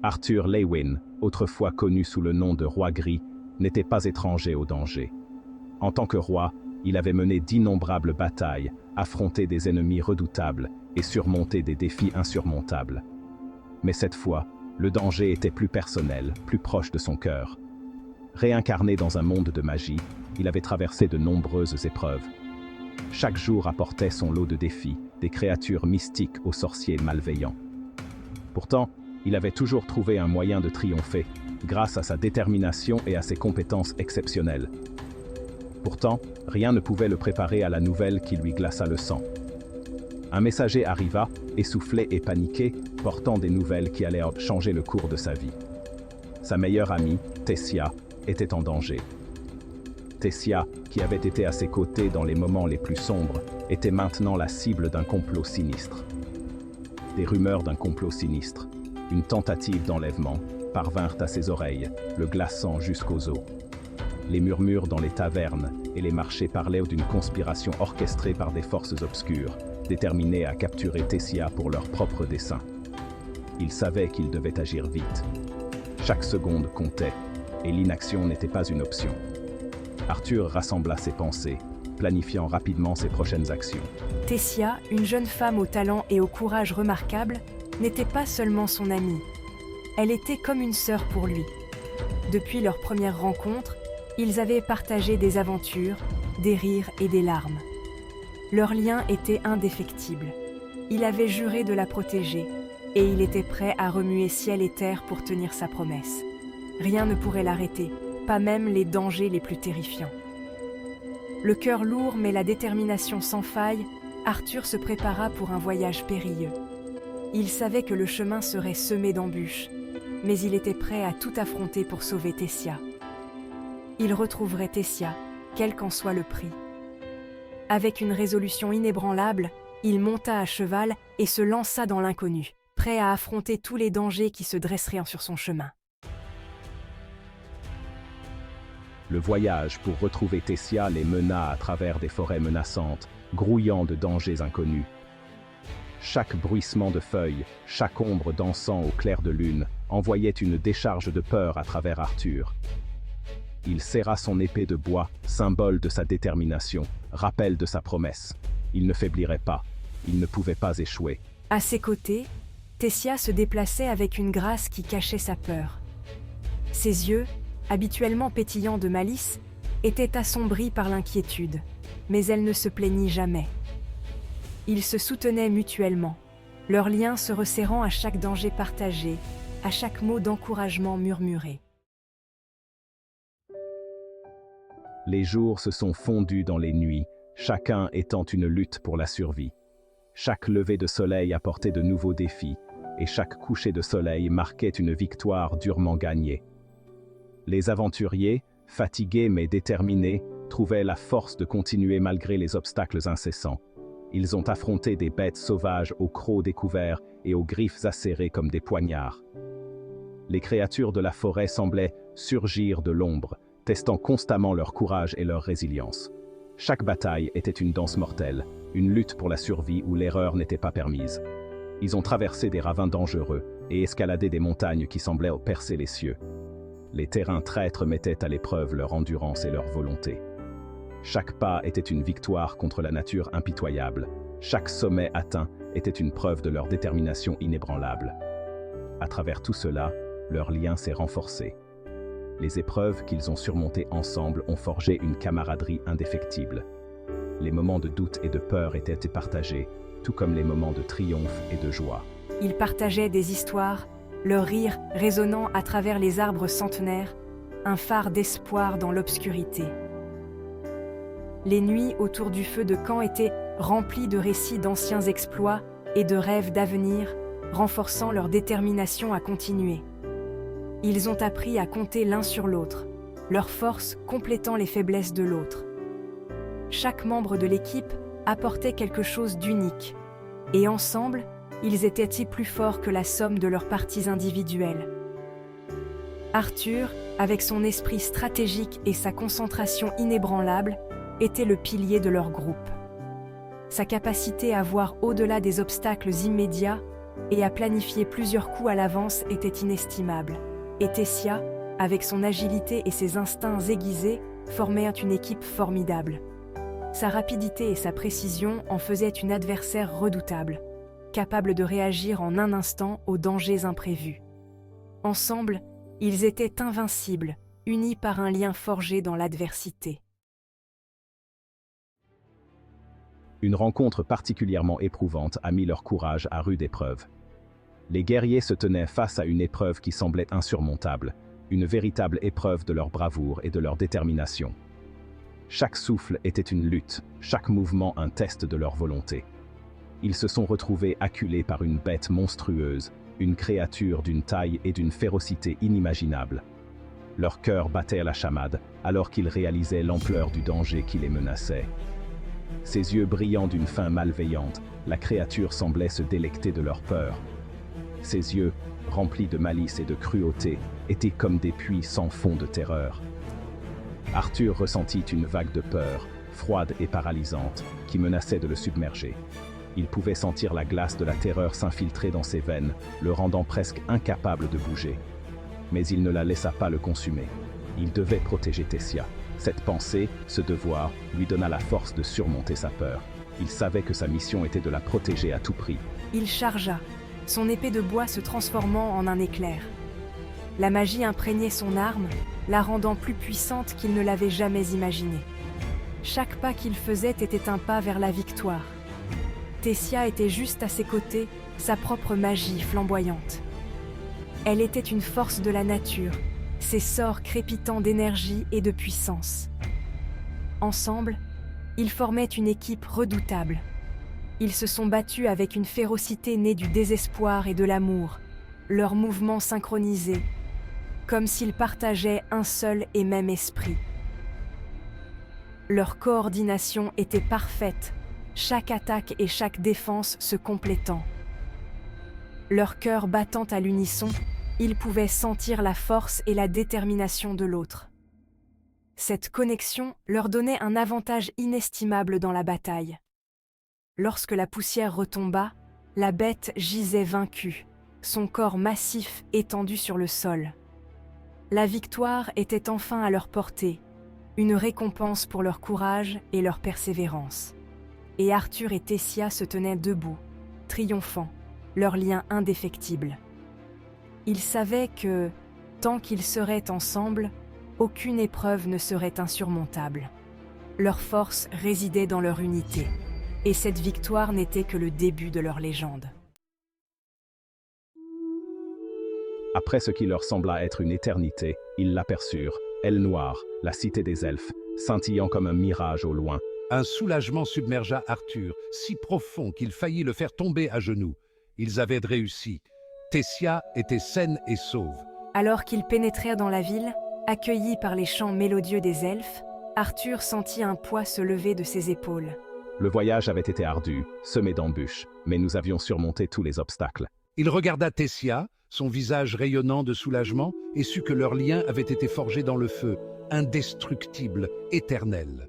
Arthur Lewin, autrefois connu sous le nom de Roi Gris, n'était pas étranger au danger. En tant que roi, il avait mené d'innombrables batailles, affronté des ennemis redoutables et surmonté des défis insurmontables. Mais cette fois, le danger était plus personnel, plus proche de son cœur. Réincarné dans un monde de magie, il avait traversé de nombreuses épreuves. Chaque jour apportait son lot de défis, des créatures mystiques aux sorciers malveillants. Pourtant, il avait toujours trouvé un moyen de triompher, grâce à sa détermination et à ses compétences exceptionnelles. Pourtant, rien ne pouvait le préparer à la nouvelle qui lui glaça le sang. Un messager arriva, essoufflé et paniqué, portant des nouvelles qui allaient changer le cours de sa vie. Sa meilleure amie, Tessia, était en danger. Tessia, qui avait été à ses côtés dans les moments les plus sombres, était maintenant la cible d'un complot sinistre. Des rumeurs d'un complot sinistre, une tentative d'enlèvement, parvinrent à ses oreilles, le glaçant jusqu'aux os. Les murmures dans les tavernes et les marchés parlaient d'une conspiration orchestrée par des forces obscures, déterminées à capturer Tessia pour leurs propres desseins. Il savait qu'il devait agir vite. Chaque seconde comptait, et l'inaction n'était pas une option. Arthur rassembla ses pensées, planifiant rapidement ses prochaines actions. Tessia, une jeune femme au talent et au courage remarquables, n'était pas seulement son amie. Elle était comme une sœur pour lui. Depuis leur première rencontre, ils avaient partagé des aventures, des rires et des larmes. Leur lien était indéfectible. Il avait juré de la protéger, et il était prêt à remuer ciel et terre pour tenir sa promesse. Rien ne pourrait l'arrêter, pas même les dangers les plus terrifiants. Le cœur lourd mais la détermination sans faille, Arthur se prépara pour un voyage périlleux. Il savait que le chemin serait semé d'embûches, mais il était prêt à tout affronter pour sauver Tessia. Il retrouverait Tessia, quel qu'en soit le prix. Avec une résolution inébranlable, il monta à cheval et se lança dans l'inconnu, prêt à affronter tous les dangers qui se dresseraient sur son chemin. Le voyage pour retrouver Tessia les mena à travers des forêts menaçantes, grouillant de dangers inconnus. Chaque bruissement de feuilles, chaque ombre dansant au clair de lune, envoyait une décharge de peur à travers Arthur. Il serra son épée de bois, symbole de sa détermination, rappel de sa promesse. Il ne faiblirait pas, il ne pouvait pas échouer. À ses côtés, Tessia se déplaçait avec une grâce qui cachait sa peur. Ses yeux, habituellement pétillants de malice, étaient assombris par l'inquiétude, mais elle ne se plaignit jamais. Ils se soutenaient mutuellement, leur lien se resserrant à chaque danger partagé, à chaque mot d'encouragement murmuré. Les jours se sont fondus dans les nuits, chacun étant une lutte pour la survie. Chaque lever de soleil apportait de nouveaux défis, et chaque coucher de soleil marquait une victoire durement gagnée. Les aventuriers, fatigués mais déterminés, trouvaient la force de continuer malgré les obstacles incessants. Ils ont affronté des bêtes sauvages aux crocs découverts et aux griffes acérées comme des poignards. Les créatures de la forêt semblaient surgir de l'ombre, testant constamment leur courage et leur résilience. Chaque bataille était une danse mortelle, une lutte pour la survie où l'erreur n'était pas permise. Ils ont traversé des ravins dangereux et escaladé des montagnes qui semblaient percer les cieux. Les terrains traîtres mettaient à l'épreuve leur endurance et leur volonté. Chaque pas était une victoire contre la nature impitoyable. Chaque sommet atteint était une preuve de leur détermination inébranlable. À travers tout cela, leur lien s'est renforcé. Les épreuves qu'ils ont surmontées ensemble ont forgé une camaraderie indéfectible. Les moments de doute et de peur étaient partagés, tout comme les moments de triomphe et de joie. Ils partageaient des histoires, leur rire résonnant à travers les arbres centenaires, un phare d'espoir dans l'obscurité. Les nuits autour du feu de camp étaient remplies de récits d'anciens exploits et de rêves d'avenir, renforçant leur détermination à continuer. Ils ont appris à compter l'un sur l'autre, leur force complétant les faiblesses de l'autre. Chaque membre de l'équipe apportait quelque chose d'unique, et ensemble, ils étaient plus forts que la somme de leurs parties individuelles. Arthur, avec son esprit stratégique et sa concentration inébranlable, était le pilier de leur groupe. Sa capacité à voir au-delà des obstacles immédiats et à planifier plusieurs coups à l'avance était inestimable. Et Tessia, avec son agilité et ses instincts aiguisés, formait une équipe formidable. Sa rapidité et sa précision en faisaient une adversaire redoutable, capable de réagir en un instant aux dangers imprévus. Ensemble, ils étaient invincibles, unis par un lien forgé dans l'adversité. Une rencontre particulièrement éprouvante a mis leur courage à rude épreuve. Les guerriers se tenaient face à une épreuve qui semblait insurmontable, une véritable épreuve de leur bravoure et de leur détermination. Chaque souffle était une lutte, chaque mouvement un test de leur volonté. Ils se sont retrouvés acculés par une bête monstrueuse, une créature d'une taille et d'une férocité inimaginables. Leur cœur battait à la chamade, alors qu'ils réalisaient l'ampleur du danger qui les menaçait. Ses yeux brillants d'une faim malveillante, la créature semblait se délecter de leur peur. Ses yeux, remplis de malice et de cruauté, étaient comme des puits sans fond de terreur. Arthur ressentit une vague de peur, froide et paralysante, qui menaçait de le submerger. Il pouvait sentir la glace de la terreur s'infiltrer dans ses veines, le rendant presque incapable de bouger. Mais il ne la laissa pas le consumer. Il devait protéger Tessia. Cette pensée, ce devoir, lui donna la force de surmonter sa peur. Il savait que sa mission était de la protéger à tout prix. Il chargea, son épée de bois se transformant en un éclair. La magie imprégnait son arme, la rendant plus puissante qu'il ne l'avait jamais imaginée. Chaque pas qu'il faisait était un pas vers la victoire. Tessia était juste à ses côtés, sa propre magie flamboyante. Elle était une force de la nature, ses sorts crépitant d'énergie et de puissance. Ensemble, ils formaient une équipe redoutable. Ils se sont battus avec une férocité née du désespoir et de l'amour, leurs mouvements synchronisés, comme s'ils partageaient un seul et même esprit. Leur coordination était parfaite, chaque attaque et chaque défense se complétant. Leur cœur battant à l'unisson, ils pouvaient sentir la force et la détermination de l'autre. Cette connexion leur donnait un avantage inestimable dans la bataille. Lorsque la poussière retomba, la bête gisait vaincue, son corps massif étendu sur le sol. La victoire était enfin à leur portée, une récompense pour leur courage et leur persévérance. Et Arthur et Tessia se tenaient debout, triomphants, leur lien indéfectible. Ils savaient que, tant qu'ils seraient ensemble, aucune épreuve ne serait insurmontable. Leur force résidait dans leur unité, et cette victoire n'était que le début de leur légende. Après ce qui leur sembla être une éternité, ils l'aperçurent, aile noire, la cité des elfes, scintillant comme un mirage au loin. Un soulagement submergea Arthur, si profond qu'il faillit le faire tomber à genoux. Ils avaient réussi. Tessia était saine et sauve. Alors qu'ils pénétrèrent dans la ville, accueillis par les chants mélodieux des elfes, Arthur sentit un poids se lever de ses épaules. Le voyage avait été ardu, semé d'embûches, mais nous avions surmonté tous les obstacles. Il regarda Tessia, son visage rayonnant de soulagement, et sut que leur lien avait été forgé dans le feu, indestructible, éternel.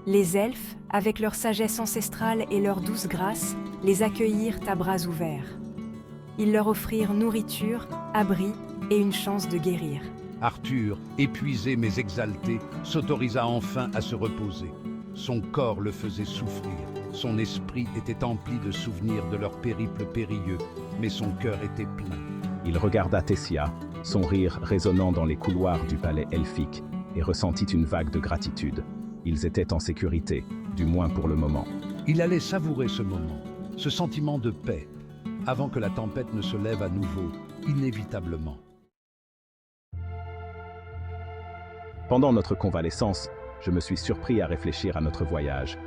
Les elfes, avec leur sagesse ancestrale et leur douce grâce, les accueillirent à bras ouverts. Ils leur offrirent nourriture, abri et une chance de guérir. Arthur, épuisé mais exalté, s'autorisa enfin à se reposer. Son corps le faisait souffrir, son esprit était empli de souvenirs de leur périple périlleux, mais son cœur était plein. Il regarda Tessia, son rire résonnant dans les couloirs du palais elfique, et ressentit une vague de gratitude. Ils étaient en sécurité, du moins pour le moment. Il allait savourer ce moment, ce sentiment de paix, avant que la tempête ne se lève à nouveau, inévitablement. Pendant notre convalescence, je me suis surpris à réfléchir à notre voyage.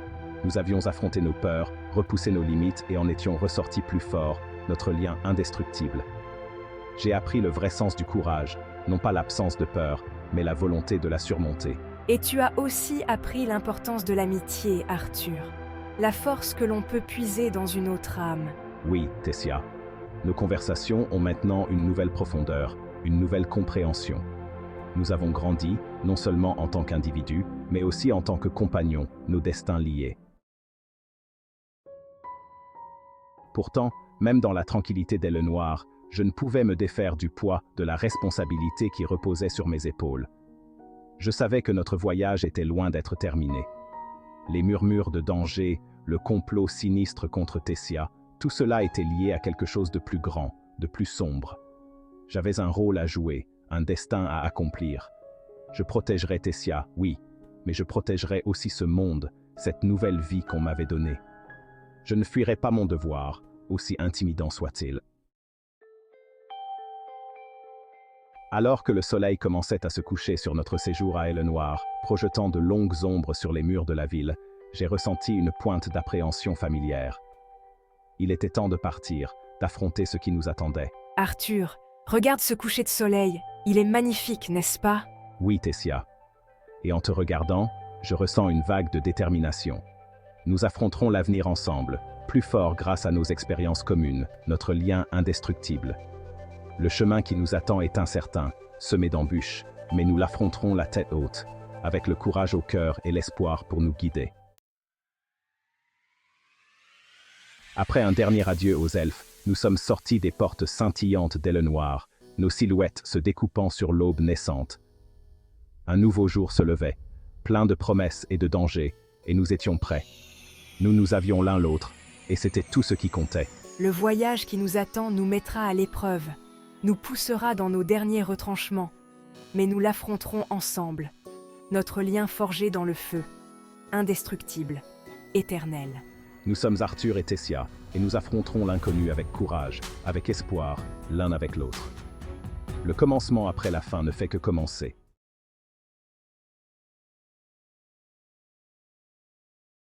Nous avions affronté nos peurs, repoussé nos limites et en étions ressortis plus forts, notre lien indestructible. J'ai appris le vrai sens du courage, non pas l'absence de peur, mais la volonté de la surmonter. Et tu as aussi appris l'importance de l'amitié, Arthur. La force que l'on peut puiser dans une autre âme. Oui, Tessia. Nos conversations ont maintenant une nouvelle profondeur, une nouvelle compréhension. Nous avons grandi, non seulement en tant qu'individus, mais aussi en tant que compagnons, nos destins liés. Pourtant, même dans la tranquillité d'Aile Noire, je ne pouvais me défaire du poids de la responsabilité qui reposait sur mes épaules. Je savais que notre voyage était loin d'être terminé. Les murmures de danger, le complot sinistre contre Tessia, tout cela était lié à quelque chose de plus grand, de plus sombre. J'avais un rôle à jouer, un destin à accomplir. Je protégerais Tessia, oui, mais je protégerais aussi ce monde, cette nouvelle vie qu'on m'avait donnée. Je ne fuirais pas mon devoir, aussi intimidant soit-il. Alors que le soleil commençait à se coucher sur notre séjour à Aile Noire, projetant de longues ombres sur les murs de la ville, j'ai ressenti une pointe d'appréhension familière. Il était temps de partir, d'affronter ce qui nous attendait. Arthur, regarde ce coucher de soleil. Il est magnifique, n'est-ce pas? Oui, Tessia. Et en te regardant, je ressens une vague de détermination. Nous affronterons l'avenir ensemble, plus fort grâce à nos expériences communes, notre lien indestructible. Le chemin qui nous attend est incertain, semé d'embûches, mais nous l'affronterons la tête haute, avec le courage au cœur et l'espoir pour nous guider. Après un dernier adieu aux elfes, nous sommes sortis des portes scintillantes d'Aile Noire, nos silhouettes se découpant sur l'aube naissante. Un nouveau jour se levait, plein de promesses et de dangers, et nous étions prêts. Nous nous avions l'un l'autre, et c'était tout ce qui comptait. Le voyage qui nous attend nous mettra à l'épreuve, nous poussera dans nos derniers retranchements, mais nous l'affronterons ensemble. Notre lien forgé dans le feu, indestructible, éternel. Nous sommes Arthur et Tessia, et nous affronterons l'inconnu avec courage, avec espoir, l'un avec l'autre. Le commencement après la fin ne fait que commencer.